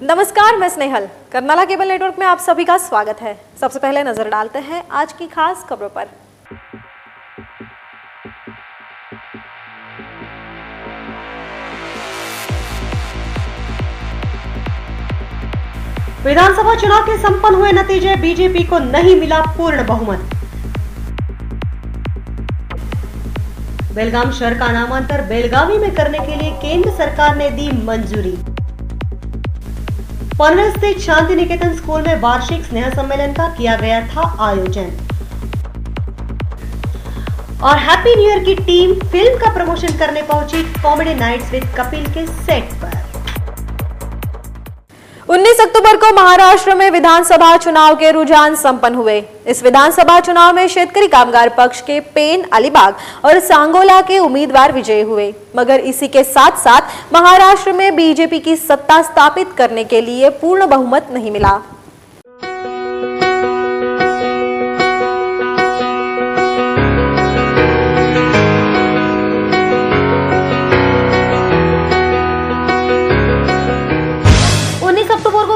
नमस्कार, मैं Snehal. Karnala cable network में आप सभी का स्वागत है। सबसे पहले नजर डालते हैं आज की खास खबरों पर। विधानसभा चुनाव के संपन्न हुए नतीजे, बीजेपी को नहीं मिला पूर्ण बहुमत। बेलगाम शहर का नामांतर बेलगावी में करने के लिए केंद्र सरकार ने दी मंजूरी। पनवेल स्थित शांति निकेतन स्कूल में वार्षिक स्नेह सम्मेलन का किया गया था आयोजन। और हैप्पी न्यू ईयर की टीम फिल्म का प्रमोशन करने पहुंची कॉमेडी नाइट्स विद कपिल के सेट पर। 19 अक्टूबर को महाराष्ट्र में विधानसभा चुनाव के रुझान संपन्न हुए। इस विधानसभा चुनाव में शेतकरी कामगार पक्ष के पेन अलीबाग और सांगोला के उम्मीदवार विजयी हुए, मगर इसी के साथ साथ महाराष्ट्र में बीजेपी की सत्ता स्थापित करने के लिए पूर्ण बहुमत नहीं मिला।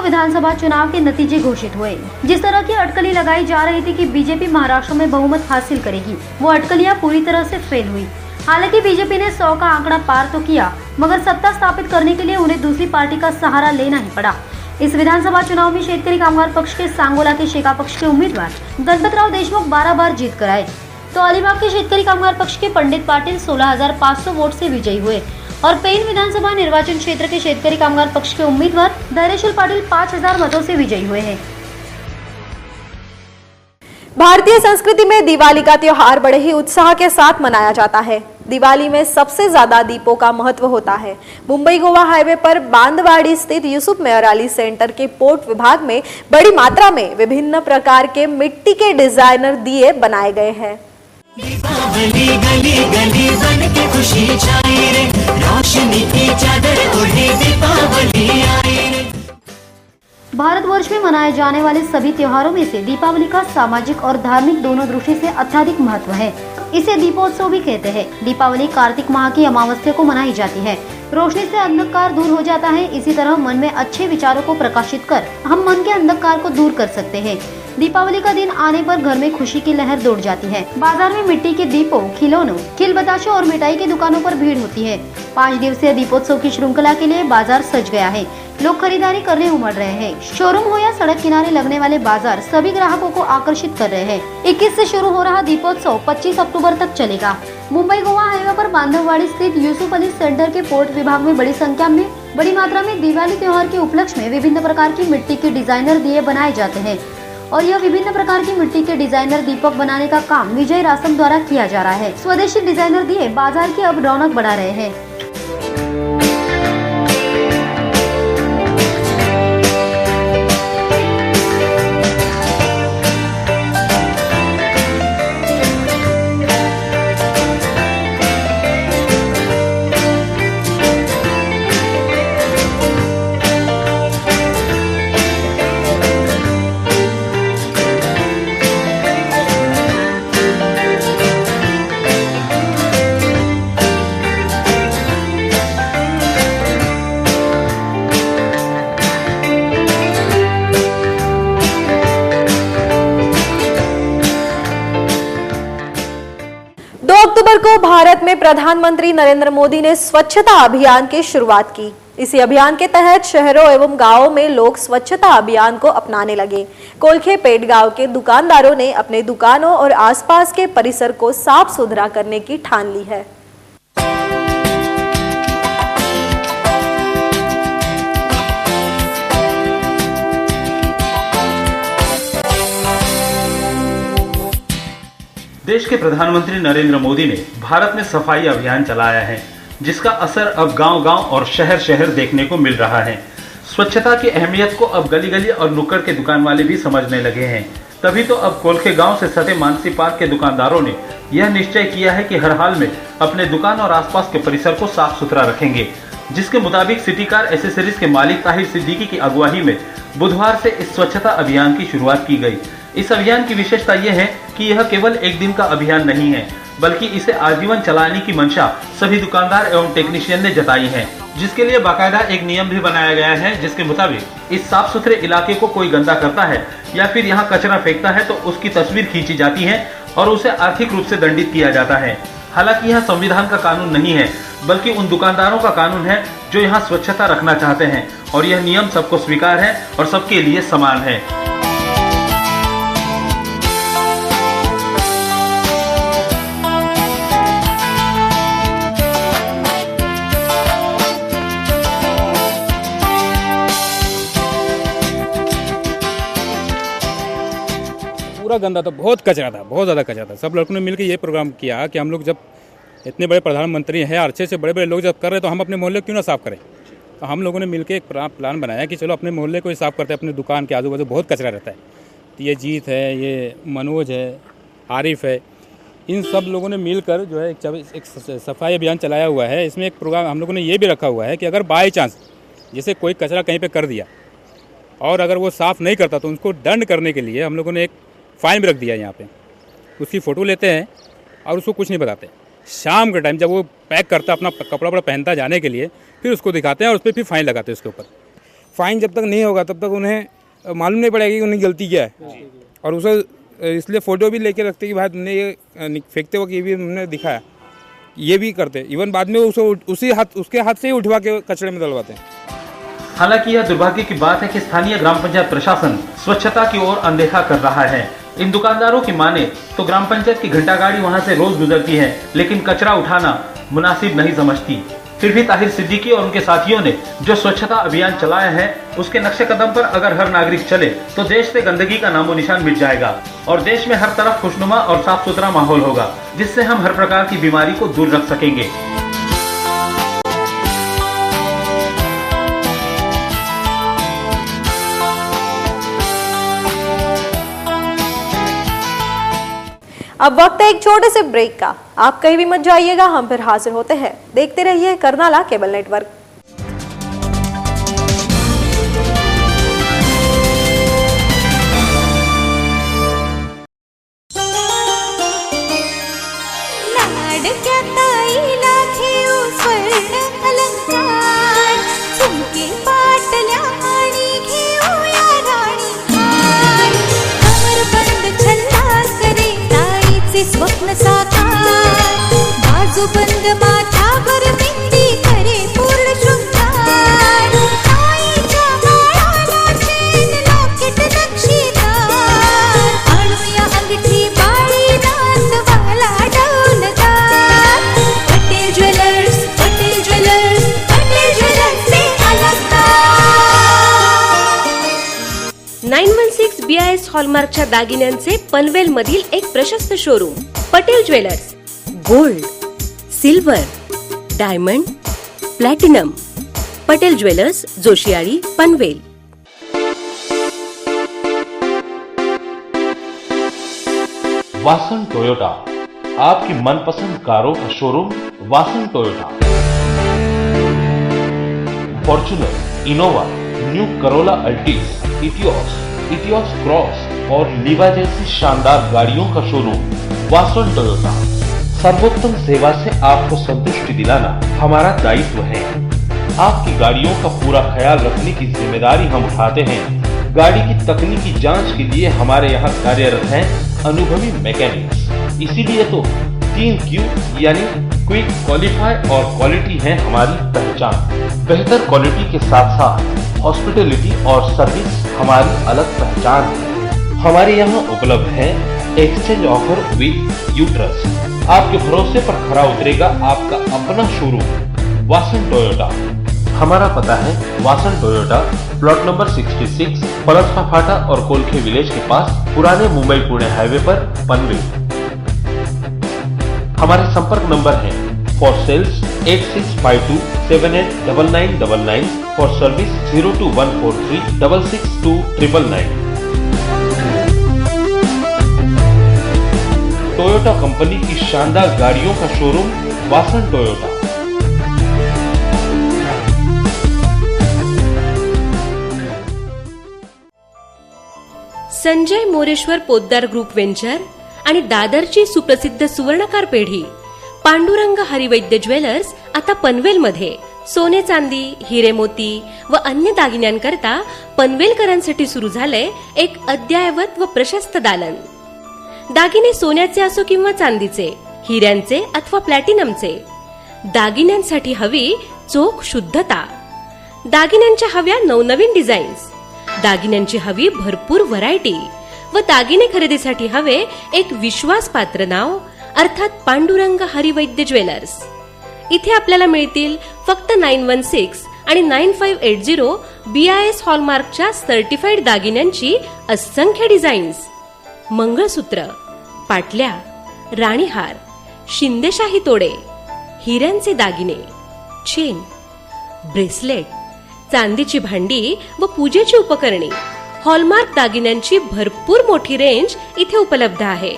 विधानसभा चुनाव के नतीजे घोषित हुए। जिस तरह की अटकलें लगाई जा रही थी कि बीजेपी महाराष्ट्र में बहुमत हासिल करेगी, वो अटकलियां पूरी तरह से फेल हुई। हालांकि बीजेपी ने 100 का आंकड़ा पार तो किया, मगर सत्ता स्थापित करने के लिए उन्हें दूसरी पार्टी का सहारा लेना ही पड़ा। इस विधानसभा चुनाव में शेतकरी कामगार पक्ष के सांगोला के शेका पक्ष के उम्मीदवार गणपतराव देशमुख 12 बार जीत कर आए, तो अलीबाग के शेतकरी कामगार पक्ष के पंडित पाटिल 16,500 वोट से विजयी हुए और पेन विधानसभा निर्वाचन क्षेत्र के शेतकरी कामगार पक्ष के उम्मीदवार धैर्यशील पाटिल 5,000 मतों से विजयी हुए हैं। भारतीय संस्कृति में दिवाली का त्योहार बड़े ही उत्साह के साथ मनाया जाता है। दिवाली में सबसे ज्यादा दीपों का महत्व होता है। मुंबई गोवा हाईवे पर बांदवाड़ी स्थित यूसुफ मेयर अली सेंटर के पोर्ट विभाग में बड़ी मात्रा में विभिन्न प्रकार के मिट्टी के डिजाइनर दिए बनाए गए हैं। दीपावली गली गली बन के खुशी छाई रे, रोशनी की चादर ओढ़े दीपावली आई रे। भारतवर्ष में मनाए जाने वाले सभी त्योहारों में से दीपावली का सामाजिक और धार्मिक दोनों दृष्टि से अत्यधिक महत्व है। इसे दीपोत्सव भी कहते हैं। दीपावली कार्तिक माह की अमावस्या को मनाई जाती है। रोशनी से अंधकार दूर हो जाता है। इसी तरह मन में अच्छे विचारों को प्रकाशित कर हम मन के अंधकार को दूर कर सकते हैं। दीपावली का दिन आने पर घर में खुशी की लहर दौड़ जाती है। बाजार में मिट्टी के दीपों, खिलौनों, खिल बताशों और मिठाई की दुकानों पर भीड़ होती है। 5 दिवसीय दीपोत्सव की श्रृंखला के लिए बाजार सज गया है। लोग खरीदारी करने उमड़ रहे हैं। शोरूम हो या सड़क किनारे लगने वाले बाजार सभी ग्राहकों को आकर्षित कर रहे हैं। 21 से शुरू हो रहा दीपोत्सव 25 अक्टूबर तक चलेगा। मुंबई गोवा हाईवे पर बांदवाड़ी स्थित यूसुफ अली सेंटर के पोर्ट विभाग में बड़ी मात्रा में दिवाली त्योहार के उपलक्ष्य में विभिन्न प्रकार की मिट्टी के डिजाइनर दिए बनाए जाते हैं और यह विभिन्न प्रकार की मिट्टी के डिजाइनर दीपक बनाने का काम विजय रासम द्वारा किया जा रहा है। स्वदेशी डिजाइनर दिए बाजार की अब रौनक बढ़ा रहे हैं। अक्टूबर को भारत में प्रधानमंत्री नरेंद्र मोदी ने स्वच्छता अभियान की शुरुआत की। इसी अभियान के तहत शहरों एवं गांवों में लोग स्वच्छता अभियान को अपनाने लगे। कोलखेपेट गांव के दुकानदारों ने अपने दुकानों और आसपास के परिसर को साफ सुथरा करने की ठान ली है। देश के प्रधानमंत्री नरेंद्र मोदी ने भारत में सफाई अभियान चलाया है, जिसका असर अब गांव-गांव और शहर-शहर देखने को मिल रहा है। स्वच्छता की अहमियत को अब गली-गली और नुक्कड़ के दुकान वाले भी समझने लगे हैं। तभी तो अब कोलखे गांव से सटे मानसी पार्क के दुकानदारों ने यह निश्चय किया है कि हर हाल में अपने दुकान और आसपास के परिसर को साफ सुथरा रखेंगे, जिसके मुताबिक सिटी कार एसेसरीज के मालिक ताहिर सिद्दीकी की अगुवाई में बुधवार से इस स्वच्छता अभियान की शुरुआत की गई। इस अभियान की विशेषता यह है कि यह केवल एक दिन का अभियान नहीं है, बल्कि इसे आजीवन चलाने की मंशा सभी दुकानदार एवं टेक्नीशियन ने जताई है, जिसके लिए बाकायदा एक नियम भी बनाया गया है, जिसके मुताबिक इस साफ सुथरे इलाके को कोई गंदा करता है या फिर यहाँ कचरा फेंकता है तो उसकी तस्वीर खींची जाती है और उसे आर्थिक रूप से दंडित किया जाता है। हालांकि यह संविधान का कानून नहीं है, बल्कि उन दुकानदारों का कानून है जो यहाँ स्वच्छता रखना चाहते हैं, और यह नियम सबको स्वीकार है और सबके लिए समान है। पूरा गंदा था, बहुत कचरा था, बहुत ज़्यादा कचरा था। सब लड़कों ने मिलकर ये प्रोग्राम किया कि हम लोग जब इतने बड़े प्रधानमंत्री हैं, अच्छे से बड़े बड़े लोग जब कर रहे हैं तो हम अपने मोहल्ले क्यों ना साफ़ करें। तो हम लोगों ने मिलकर एक प्लान बनाया कि चलो अपने मोहल्ले को ही साफ़ करते हैं। अपने दुकान के आजू बाजू बहुत कचरा रहता है। तो ये जीत है, ये मनोज है, आरिफ है, इन सब लोगों ने मिलकर जो है एक सफाई अभियान चलाया हुआ है। इसमें एक प्रोग्राम हम लोगों ने ये भी रखा हुआ है कि अगर बाई चांस जैसे कोई कचरा कहीं पर कर दिया और अगर वो साफ़ नहीं करता तो उसको दंड करने के लिए हम लोगों ने एक फाइन भी रख दिया है। यहाँ पे उसकी फ़ोटो लेते हैं और उसको कुछ नहीं बताते। शाम के टाइम जब वो पैक करता अपना कपड़ा वपड़ा पहनता जाने के लिए, फिर उसको दिखाते हैं और उस पर फिर फाइन लगाते हैं उसके ऊपर। फाइन जब तक नहीं होगा तब तक उन्हें मालूम नहीं पड़ेगा कि उन्हें गलती क्या है, और उसे इसलिए फ़ोटो भी लेके रखते कि भाई तुमने ये फेंकते वक्त ये भी हमने दिखाया, ये भी करते। इवन बाद में उसके हाथ से ही उठवा के कचरे में डलवाते हैं। हालांकि यह दुर्भाग्य की बात है कि स्थानीय ग्राम पंचायत प्रशासन स्वच्छता की ओर अनदेखा कर रहा है। इन दुकानदारों की माने तो ग्राम पंचायत की घंटा गाड़ी वहां से रोज गुजरती है, लेकिन कचरा उठाना मुनासिब नहीं समझती। फिर भी ताहिर सिद्दीकी और उनके साथियों ने जो स्वच्छता अभियान चलाया है, उसके नक्शे कदम पर अगर हर नागरिक चले तो देश से गंदगी का नामो निशान मिट जाएगा और देश में हर तरफ खुशनुमा और साफ सुथरा माहौल होगा, जिससे हम हर प्रकार की बीमारी को दूर रख सकेंगे। अब वक्त है एक छोटे से ब्रेक का। आप कहीं भी मत जाइएगा, हम फिर हाजिर होते हैं। देखते रहिए कर्नाला केबल नेटवर्क। स्वप्न साकार बाजू बंद माथ्यावर मेहंदी करे पूर्ण शृंगार आईच्या बाळाला चेन लॉकेट नक्षीदार आणूया अंगठी बाळी नाचवाला डौलदार Patel jewellers Patel jewellers Patel jewellers से अलंकार 916 BIS हॉलमार्कच्या दागिन्यांचे पनवेल मधील एक प्रशस्त showroom Patel jewellers. Gold, silver, diamond, platinum. Patel jewellers, जोशियाड़ी, पनवेल। वासन टोयोटा, आपकी मनपसंद कारों का showroom Vasan Toyota. Fortuner, Innova, new Corolla Altis, Etios Cross और लीवा जैसी शानदार गाड़ियों का शोरूम वासन टोयोटा। सर्वोत्तम सेवा से आपको संतुष्टि दिलाना हमारा दायित्व है। आपकी गाड़ियों का पूरा ख्याल रखने की जिम्मेदारी हम उठाते हैं। गाड़ी की तकनीकी जांच के लिए हमारे यहाँ कार्यरत हैं अनुभवी मैकेनिक्स। इसीलिए तो 3Q यानी क्विक, क्वालिफाई और क्वालिटी है हमारी पहचान। बेहतर क्वालिटी के साथ साथ हॉस्पिटलिटी और सर्विस हमारी अलग पहचान है। हमारे यहाँ उपलब्ध है एक्सचेंज ऑफर विद यूट्रस। आपके भरोसे पर खरा उतरेगा आपका अपना शोरूम वासन टोयोटा। हमारा पता है वासन टोयोटा, प्लॉट नंबर 66, पलसपा फाटा और कोलखे विलेज के पास, पुराने मुंबई पुणे हाईवे पर, पनवेल। हमारे संपर्क नंबर है for sales 8652789999, for service 02143 6629999। Toyota company की शानदार गाड़ियों का showroom Vasan Toyota. Sanjay Moreshwar Poddar group venture आणि दादरची सुप्रसिद्ध सुवर्णकार पेढी पांडुरंग हरिवैद्य ज्वेलर्स आता पनवेलमध्ये सोने चांदी, हिरे मोती व अन्य दागिन्यांकरता पनवेलकरांसाठी सुरू झालंय एक अद्ययावत व प्रशस्त दालन. दागिने सोन्याचे असो किंवा चांदीचे, हिऱ्यांचे अथवा प्लॅटिनमचे, दागिन्यांसाठी हवी चोख शुद्धता, दागिन्यांच्या हव्या नवनवीन डिझाईन्स, दागिन्यांची हवी भरपूर व्हरायटी व दागिने खरेदीसाठी हवे एक विश्वासपात्र नाव अर्थात पांडुरंग हरिवैद्य ज्वेलर्स. इथे आपल्याला मिळतील फक्त 916 आणि 9580 BIS हॉलमार्कच्या सर्टिफाईड दागिन्यांची असंख्य डिझाईन्स. मंगळसूत्र, पाटल्या, राणीहार, शिंदेशाही तोडे, हिऱ्यांचे दागिने, चेन, ब्रेसलेट, चांदीची भांडी व पूजेची उपकरणे, हॉलमार्क दागिन्यांची भरपूर मोठी रेंज इथे उपलब्ध आहे.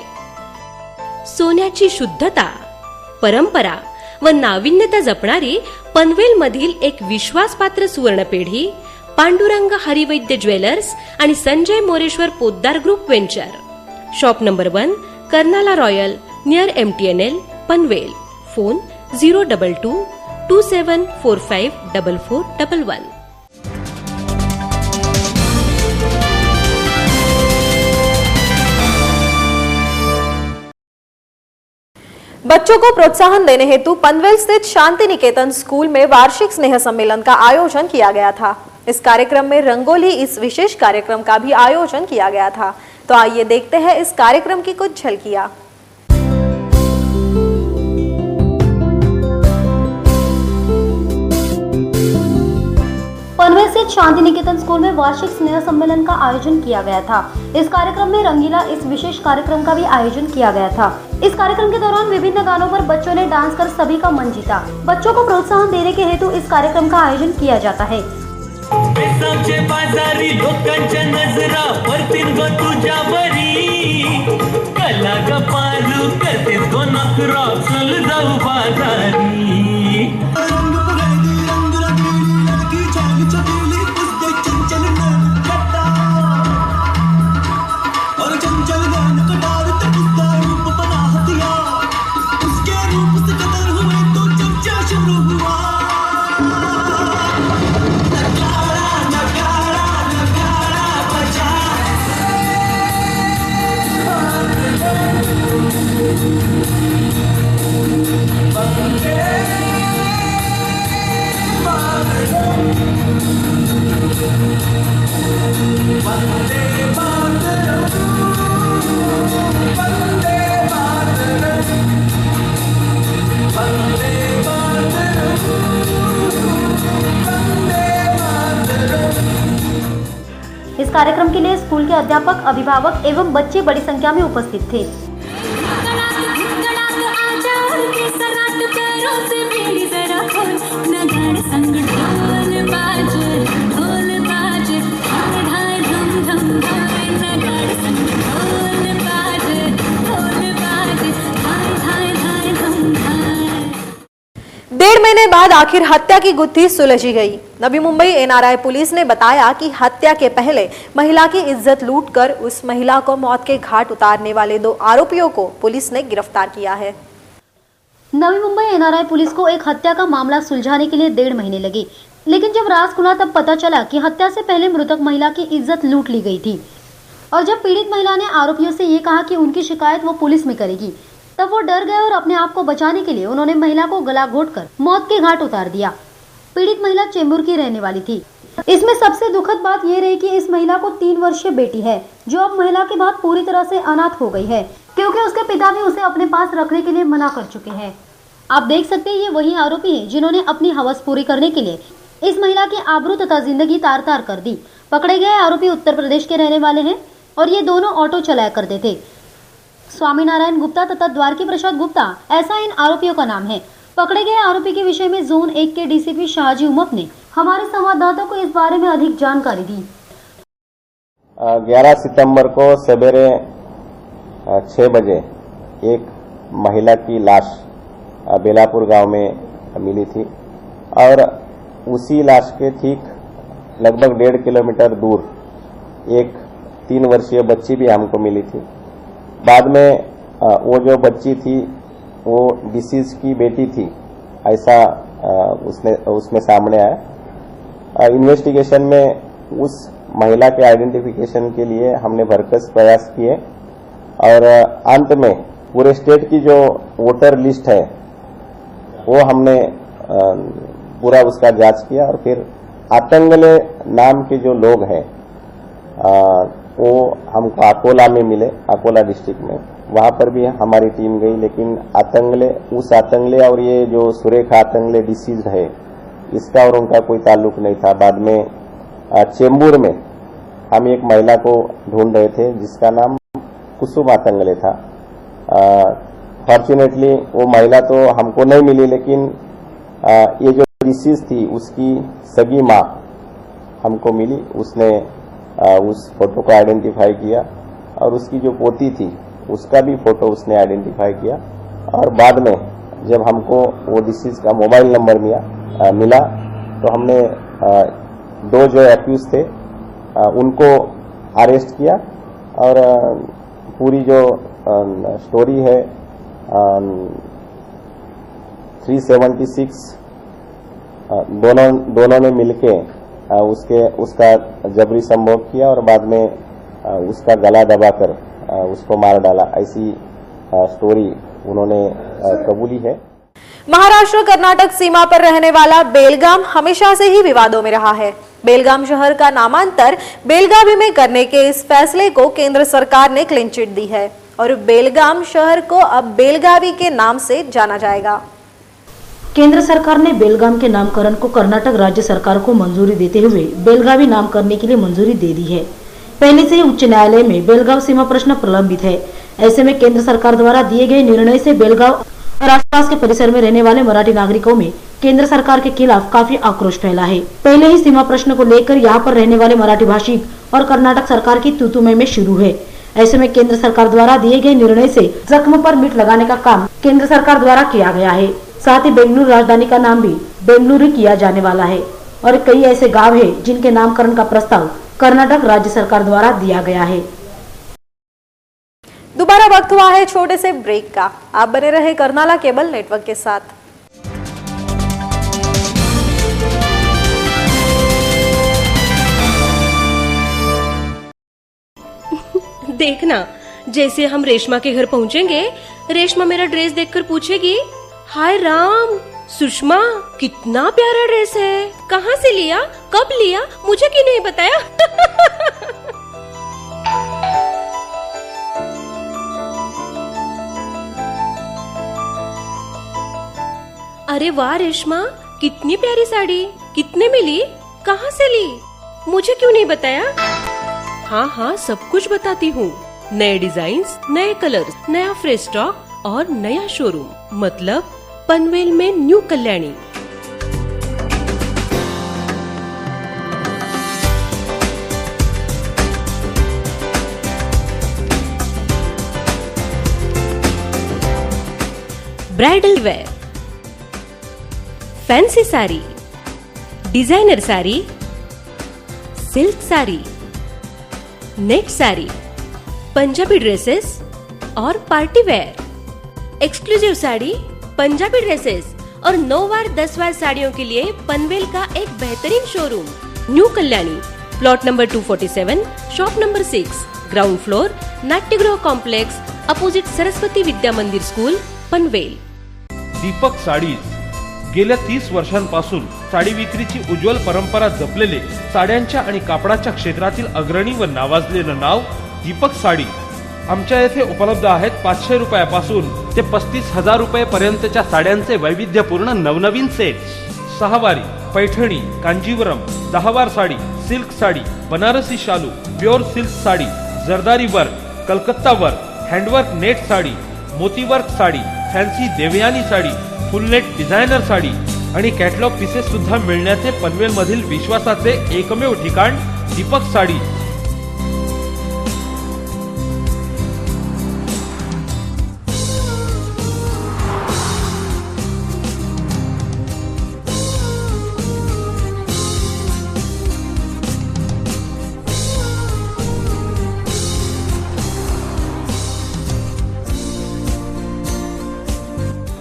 सोन्याची शुद्धता, परंपरा व नाविन्यता जपणारी पनवेलमधील एक विश्वासपात्र सुवर्णपेढी पांडुरंग हरिवैद्य ज्वेलर्स आणि Sanjay Moreshwar Poddar group venture. Shop number 1, Karnala royal, near MTNL, Panvel. Phone 022-2745-4411. बच्चों को प्रोत्साहन देने हेतु पनवेल स्थित शांति निकेतन स्कूल में वार्षिक स्नेह सम्मेलन का आयोजन किया गया था. इस कार्यक्रम में रंगोली इस विशेष कार्यक्रम का भी आयोजन किया गया था. तो आइए देखते हैं इस कार्यक्रम की कुछ झलकियां. पनवेल स्थित शांति निकेतन स्कूल में वार्षिक स्नेह सम्मेलन का आयोजन किया गया था. इस कार्यक्रम में रंगीला इस विशेष कार्यक्रम का भी आयोजन किया गया था. इस कार्यक्रम के दौरान विभिन्न गानों पर बच्चों ने डांस कर सभी का मन जीता. बच्चों को प्रोत्साहन देने के हेतु इस कार्यक्रम का आयोजन किया जाता है. बाजारी लोकांच्या नजरा परतीन गो तुझ्या बरी, कला गपारू करतेस गो नखरा, चल जाऊ बाजारी. इस कार्यक्रम के लिए स्कूल के अध्यापक, अभिभावक एवं बच्चे बड़ी संख्या में उपस्थित थे. डेढ़ महीने बाद आखिर हत्या की गुत्थी सुलझी गई. नवी मुंबई NRI पुलिस ने बताया कि हत्या के पहले महिला की इज्जत लूटकर उस महिला को मौत के घाट उतारने वाले 2 आरोपियों को पुलिस ने गिरफ्तार किया है. नवी मुंबई NRI पुलिस को एक हत्या का मामला सुलझाने के लिए 1.5 महीने लगे, लेकिन जब राज खुला तब पता चला कि हत्या से पहले मृतक महिला की इज्जत लूट ली गई थी. और जब पीड़ित महिला ने आरोपियों से ये कहा कि उनकी शिकायत वो पुलिस में करेगी, तब वो डर गए और अपने आप को बचाने के लिए उन्होंने महिला को गला घोंटकर मौत के घाट उतार दिया. पीड़ित महिला चेंबूर की रहने वाली थी. इसमें सबसे दुखद बात ये रही कि इस महिला को 3 वर्षीय बेटी है, जो अब महिला के बाद पूरी तरह से अनाथ हो गई है, क्योंकि उसके पिता भी उसे अपने पास रखने के लिए मना कर चुके हैं. आप देख सकते हैं ये वही आरोपी है जिन्होंने अपनी हवस पूरी करने के लिए इस महिला की आबरू तथा जिंदगी तार तार कर दी. पकड़े गए आरोपी उत्तर प्रदेश के रहने वाले हैं और ये दोनों ऑटो चलाया करते थे. स्वामी नारायण गुप्ता तथा द्वारकी प्रसाद गुप्ता, ऐसा इन आरोपियों का नाम है. पकड़े गए आरोपी के विषय में जोन 1 के DCP शाहजी उमप ने हमारे संवाददाता को इस बारे में अधिक जानकारी दी. 11 सितंबर को सवेरे 6 बजे एक महिला की लाश बेलापुर गांव में मिली थी और उसी लाश के ठीक लगभग 1.5 किलोमीटर दूर एक 3 वर्षीय बच्ची भी हमको मिली थी. बाद में वो जो बच्ची थी वो डिसीज की बेटी थी, ऐसा उसमें सामने आया। इन्वेस्टिगेशन में उस महिला के आइडेंटिफिकेशन के लिए हमने भरसक प्रयास किए और अंत में पूरे स्टेट की जो वोटर लिस्ट है वो हमने पूरा उसका जांच किया और फिर आतंगले नाम के जो लोग हैं वो हमको अकोला में मिले, अकोला डिस्ट्रिक्ट में। वहां पर भी हमारी टीम गई, लेकिन उस आतंगले और ये जो सुरेखा आतंगले डिसीज है इसका और उनका कोई ताल्लुक नहीं था। बाद में चेंबूर में हम एक महिला को ढूंढ रहे थे जिसका नाम कुसुम आतंगले था। फॉर्चुनेटली वो महिला तो हमको नहीं मिली, लेकिन ये जो डिसीज थी उसकी सगी माँ हमको मिली। उसने उस फोटो को आइडेंटिफाई किया और उसकी जो पोती थी उसका भी फोटो उसने आइडेंटिफाई किया। और बाद में जब हमको वो डिसीज का मोबाइल नंबर मिला तो हमने 2 जो एक्यूज थे उनको अरेस्ट किया और पूरी जो स्टोरी है 376 दोनों ने मिलके उसका जबरी संभोग किया और बाद में उसका गला दबाकर उसको मार डाला, ऐसी स्टोरी उन्होंने कबूली है। महाराष्ट्र कर्नाटक सीमा पर रहने वाला बेलगाम हमेशा से ही विवादों में रहा है। बेलगाम शहर का नामांतर बेलगावी में करने के इस फैसले को केंद्र सरकार ने क्लीन चिट दी है और बेलगाम शहर को अब बेलगावी के नाम से जाना जाएगा। केंद्र सरकार ने बेलगाम के नामकरण को कर्नाटक राज्य सरकार को मंजूरी देते हुए बेलगावी नाम करने के लिए मंजूरी दे दी है। पहले से ही उच्च न्यायालय में बेलगांव सीमा प्रश्न प्रलंबित है। ऐसे में केंद्र सरकार द्वारा दिए गए निर्णय से बेलगांव और आसपास के परिसर में रहने वाले मराठी नागरिकों में केंद्र सरकार के खिलाफ काफी आक्रोश फैला है। पहले ही सीमा प्रश्न को लेकर यहाँ पर रहने वाले मराठी भाषिक और कर्नाटक सरकार की तू-तू में शुरू है। ऐसे में केंद्र सरकार द्वारा दिए गए निर्णय से जख्म पर मीठ लगाने का काम केंद्र सरकार द्वारा किया गया है। साथ ही बेंगलुरु राजधानी का नाम भी बेंगलुरु किया जाने वाला है और कई ऐसे गांव हैं जिनके नामकरण का प्रस्ताव कर्नाटक राज्य सरकार द्वारा दिया गया है। दोबारा वक्त हुआ है छोटे से ब्रेक का। आप बने रहे कर्नाला केबल नेटवर्क के साथ। देखना, जैसे हम रेशमा के घर पहुंचेंगे, रेशमा मेरा ड्रेस देखकर पूछेगी, हाय राम सुषमा कितना प्यारा ड्रेस है, कहाँ से लिया, कब लिया, मुझे क्यों नहीं बताया? अरे वाह रेशमा, कितनी प्यारी साड़ी, कितने में ली, कहाँ से ली, मुझे क्यों नहीं बताया? हाँ हाँ सब कुछ बताती हूँ। नए डिजाइन्स, नए कलर्स, नया फ्रेश स्टॉक और नया शोरूम, मतलब पनवेल में new Kalyani. Bridal wear, fancy sari, designer sari, silk sari, net sari, Punjabi dresses और party wear, exclusive sari, Punjabi dresses और 9 वार 10 वार साड़ियों के लिए पनवेल का एक बेहतरीन showroom new Kalyani, plot number 247, shop number 6, ground floor, नाट्यगृह कॉम्प्लेक्स, अपोजिट सरस्वती विद्या मंदिर स्कूल, पनवेल। दीपक साडीज गेल्या 30 वर्षांपासून साडी विक्रीची उज्ज्वल परंपरा जपलेले साड्यांच्या आणि कापडाच्या क्षेत्रातील अग्रणी व नावाजलेलं नाव दीपक साडी। आमच्या येथे उपलब्ध आहेत 500 रुपयापासून ते 35,000 रुपये पर्यंतच्या साड्यांचे वैविध्यपूर्ण नवनवीन सेट। 6 वारी, पैठणी, कांजीवरम, 10 वार साडी, सिल्क साडी, बनारसी शालू, प्योर सिल्क साडी, जरदारी work, Calcutta work, handwork net sari, मोती work sari, fancy Devyani sari, full net designer sari आणि कॅटलॉग पीसेस सुद्धा मिळण्याचे पनवेल मधील विश्वासाचे एकमेव ठिकाण दीपक साडी।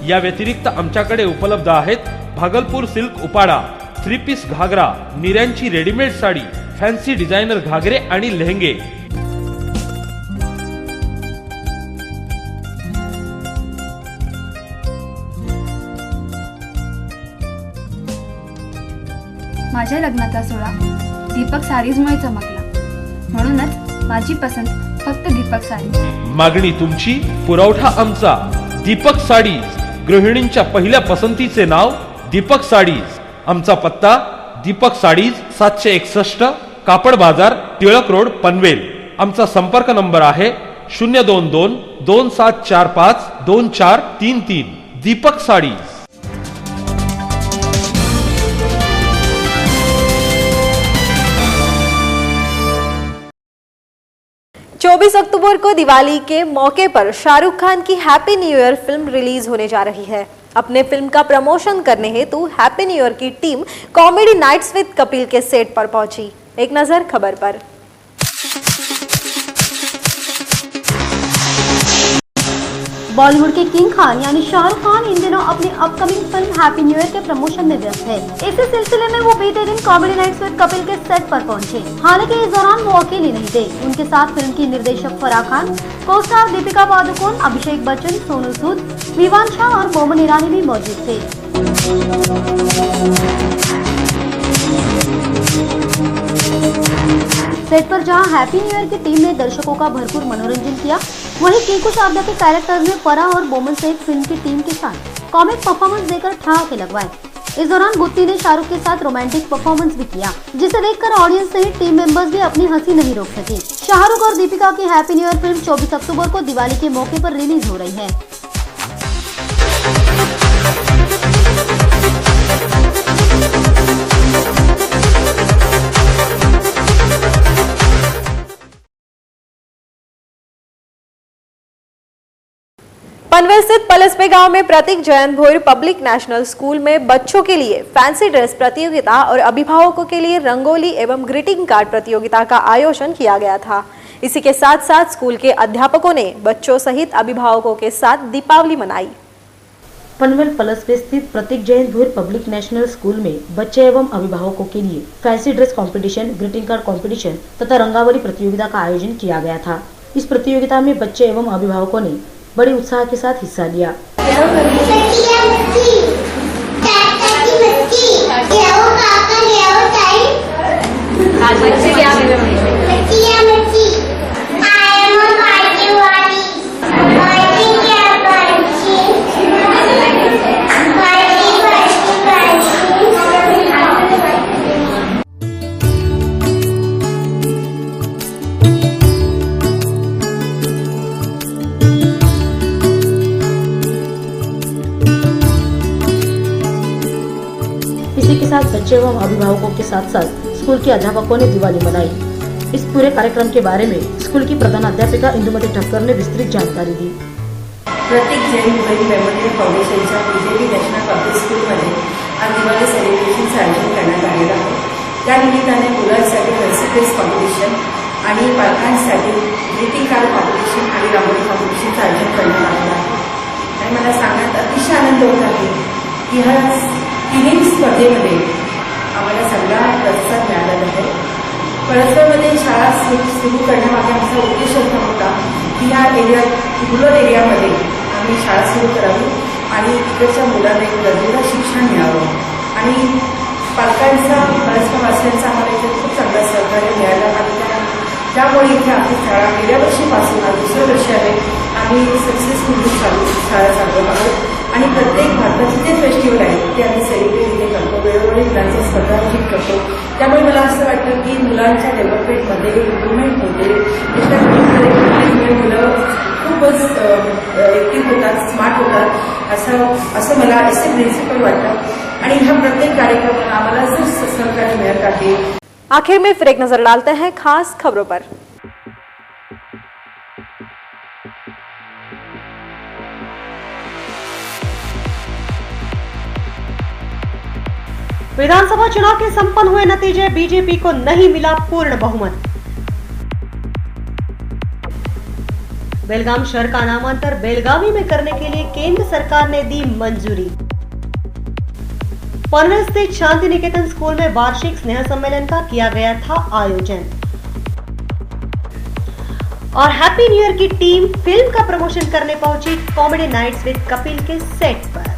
या व्यतिरिक्त आमच्याकडे उपलब्ध आहेत भागलपूर सिल्क उपाडा, 3 पीस घागरा, निऱ्यांची रेडीमेड साडी, फॅन्सी डिझायनर घागरे आणि लेहंगे। माझ्या लग्नाचा सोहळा दीपक साडीजमुळे चमकला, म्हणूनच माझी पसंत फक्त दीपक साडी। मागणी तुमची, पुरवठा आमचा। दीपक साडीज, गृहिणींच्या पहिल्या पसंतीचे नाव दीपक साडीज। आमचा पत्ता दीपक साडीज 761 कापड बाजार, टिळक रोड, पनवेल। आमचा संपर्क नंबर आहे 022 2745 2433। दीपक साडीज। 24 अक्टूबर को दिवाली के मौके पर शाहरुख खान की happy new year film release होने जा रही है। अपने फिल्म का प्रमोशन करने हेतु हैप्पी न्यू ईयर की team comedy nights with Kapil के सेट पर पहुंची। एक नजर खबर पर। बॉलीवुड के किंग खान यानी शाहरुख खान इन दिनों अपनी upcoming film happy new year के प्रमोशन में व्यस्त है। इसी सिलसिले में वो बीते दिन कॉमेडी नाइट्स विद कपिल के सेट पर पहुंचे। हालांकि इस दौरान वो अकेले नहीं थे, उनके साथ फिल्म की निर्देशक फराह खान, को स्टार दीपिका पादुकोण, अभिषेक बच्चन, सोनू सूद, विवांशा और बोमन ईरानी भी मौजूद थे। सेट पर जहां हैप्पी न्यू ईयर की टीम ने दर्शकों का भरपूर मनोरंजन किया, वहीं किंकू शारदा के कैरेक्टर्स ने फराह और बोमन सहित फिल्म की टीम के साथ कॉमिक परफॉर्मेंस देकर ठहाके लगवाए। इस दौरान गुत्ती ने शाहरुख के साथ रोमांटिक परफॉर्मेंस भी किया, जिसे देखकर ऑडियंस सहित टीम मेंबर्स भी अपनी हंसी नहीं रोक सके। शाहरुख और दीपिका की हैप्पी न्यू ईयर फिल्म 24 अक्टूबर को दिवाली के मौके पर रिलीज हो रही है। पनवेल स्थित पलसपे गांव में Pratik Jayant Bhoir public national school में बच्चों के लिए फैंसी ड्रेस प्रतियोगिता और अभिभावकों के लिए रंगोली एवं ग्रीटिंग कार्ड प्रतियोगिता का आयोजन किया गया था। इसी के साथ साथ स्कूल के अध्यापकों ने बच्चों सहित अभिभावकों के साथ दीपावली मनाई। पनवेल पलसपे स्थित Pratik Jayant Bhoir public national school में बच्चे एवं अभिभावकों के लिए fancy dress competition, greeting card competition तथा रंगावली प्रतियोगिता का आयोजन किया गया था। इस प्रतियोगिता में बच्चे एवं अभिभावकों ने बड़े उत्साह के साथ हिस्सा लिया। इसी के साथ बच्चे एवं अभिभावकों के साथ साथ स्कूल के अध्यापकों ने दिवाली मनाई। इस पूरे कार्यक्रम के बारे में स्कूल की प्रधान अध्यापिका इंदुमती ठक्कर ने विस्तृत जानकारी दी। प्रतीक जैन भोईर मेमोरियल फाउंडेशनच्या बीजेपी नॅशनल पब्लिक स्कूलमध्ये आज दिवाळी सेलिब्रेशनचं आयोजन करण्यात आलेलं आहे। त्या निमित्ताने मुलांसाठी फॅन्सी ड्रेस कॉम्पिटिशन आणि पालकांसाठी ग्रीटिंग कार्ड कॉम्पिटिशन आणि रांगोळी कॉम्पिटिशनचं आयोजन करण्यात आलेलं आहे। आणि मला सांगण्यात अतिशय आनंद होत आहे की ह्या तिन्ही स्पर्धेमध्ये आम्हाला सगळा प्रतिसाद मिळालेला आहे। पळसपमध्ये शाळा सुरू करण्यामागे आमचा उद्देश असा होता की ह्या एरियात रुरल एरियामध्ये आम्ही शाळा सुरू करावी आणि तिकडच्या मुलांना एक दर्जेदार शिक्षण मिळावं आणि पालकांचा पळसपवासियांचा आम्हाला इथे खूप चांगला सहकार्य मिळाला आणि त्यामुळे इथे आपली शाळा गेल्या वर्षीपासून आज दुसरं वर्ष आहे आम्ही सक्सेसफुली शाळा चालवत आहोत आणि प्रत्येक भारताचे जे फेस्टिवल आहेत ते आम्ही सेलिब्रेट इथे करतो, वेळोवेळी मुलांच्या स्पर्धा आयोजित करतो। त्यामुळे मला असं वाटतं की मुलांच्या डेव्हलपमेंटमध्ये इम्प्रूव्हमेंट होते, त्याच्यामुळे मुलं खूपच ऍक्टिव्ह होतात, स्मार्ट होतात असं मला ऐसे प्रिन्सिपल वाटतं आणि ह्या प्रत्येक कार्यक्रमाला आम्हाला जर सहकार्य मिळत आहे। आखिर में फिर एक नजर डालते हैं खास खबरों पर। विधानसभा चुनाव के संपन्न हुए नतीजे, बीजेपी को नहीं मिला पूर्ण बहुमत। बेलगाम शहर का नामांतर बेलगावी में करने के लिए केंद्र सरकार ने दी मंजूरी। पनवेल स्थित शांति निकेतन स्कूल में वार्षिक स्नेह सम्मेलन का किया गया था आयोजन। और हैप्पी न्यू ईयर की टीम फिल्म का प्रमोशन करने पहुंची कॉमेडी नाइट्स विद कपिल के सेट पर।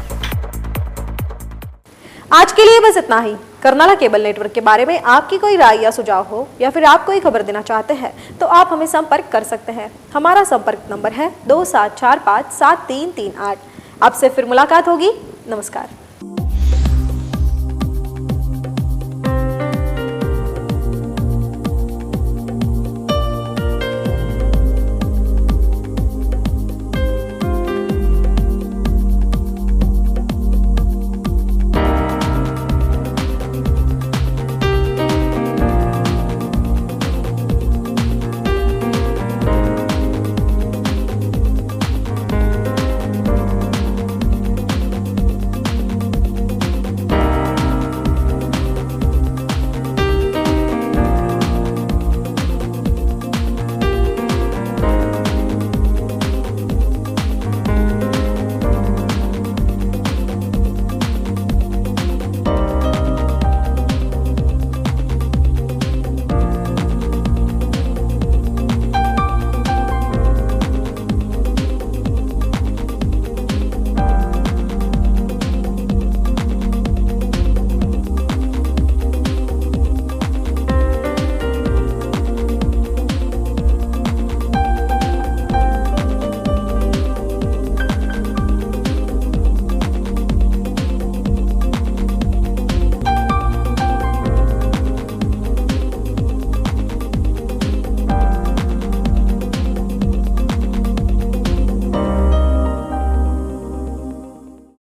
आज के लिए बस इतना ही। कर्नाला केबल नेटवर्क के बारे में आपकी कोई राय या सुझाव हो या फिर आप कोई खबर देना चाहते हैं तो आप हमें संपर्क कर सकते हैं। हमारा संपर्क नंबर है 27457338। आपसे फिर मुलाकात होगी। नमस्कार।